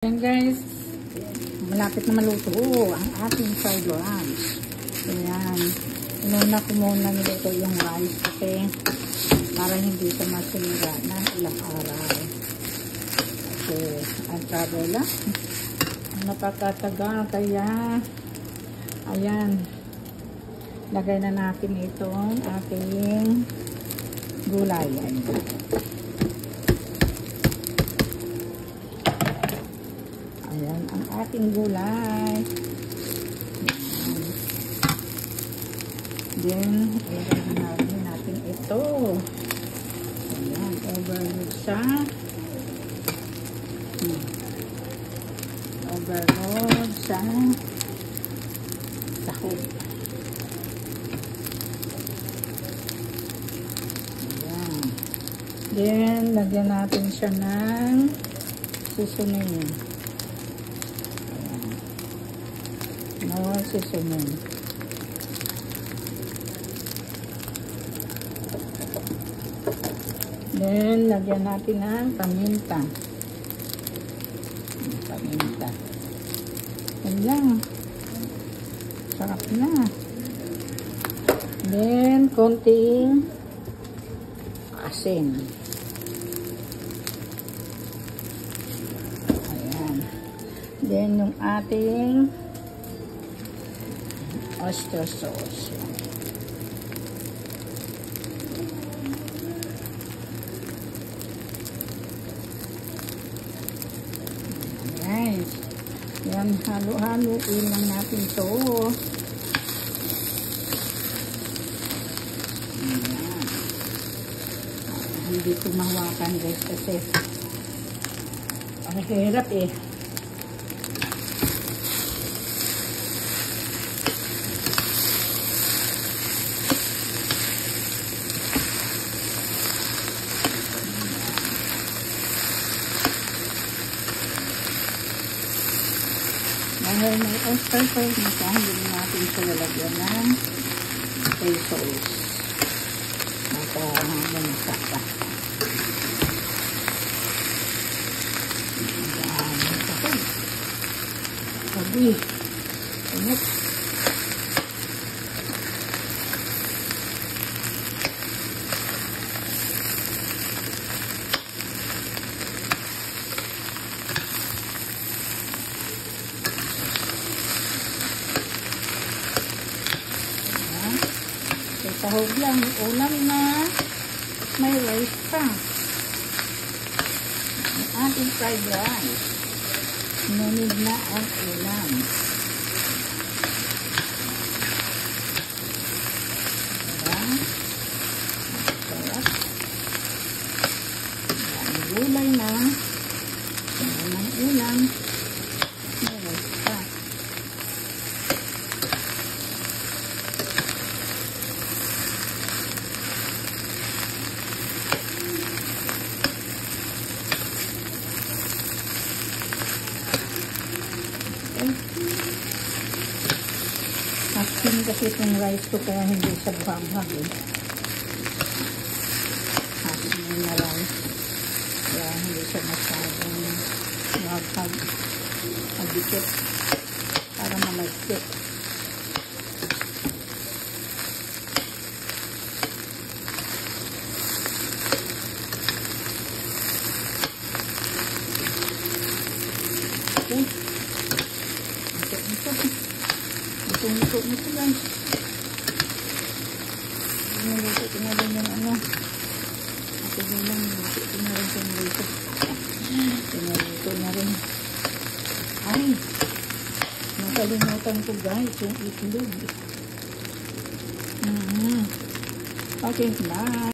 Ayan guys, malapit na maluto ang ating fried rice. Ayan, inuna ko muna nilito yung rice kasi para hindi ito masira ng ilang araw. Kasi ang travel lang, napakatagal kaya ayan, lagay na natin itong ating gulay. Ayan ang ating gulay. Then, ilagay natin ito. Ayan, overload siya. Overload sa sahog. Ayan. Then, lagyan natin siya ng seasoning. Seasoning. Then, lagyan natin ng paminta. Paminta. Yan lang. Sarap na. Then, konting asin. Ayan. Then, yung ating oyster sauce. Guys, yan, halo-haloin lang natin to. Ayan. Hindi ko mahawakan guys kasi ang hirap eh. Dahil may oyster sauce na siya, hindi natin siya lalagyan ng soy sauce. Maka manisa pa. Sabi, init. Sahog lang, ulam na may rice pa. Ang ating fried rice. Nunod na ang ulam. Ayan. Sarap. Ang gulay na. Ang ulam. May rice pa. Asin kasi itong rice ko kaya hindi siya buhag eh. Asin na rice. Kaya hindi siya masyadong buhag. Magdikit. Para malagkit. Okay. Ito nito guys. Niluto ko na rin yung ano. Ito din lang. Niluto na rin yung niluto. Niluto na rin. Ay! Nakalimutan ko guys yung itlog. Okay, bye!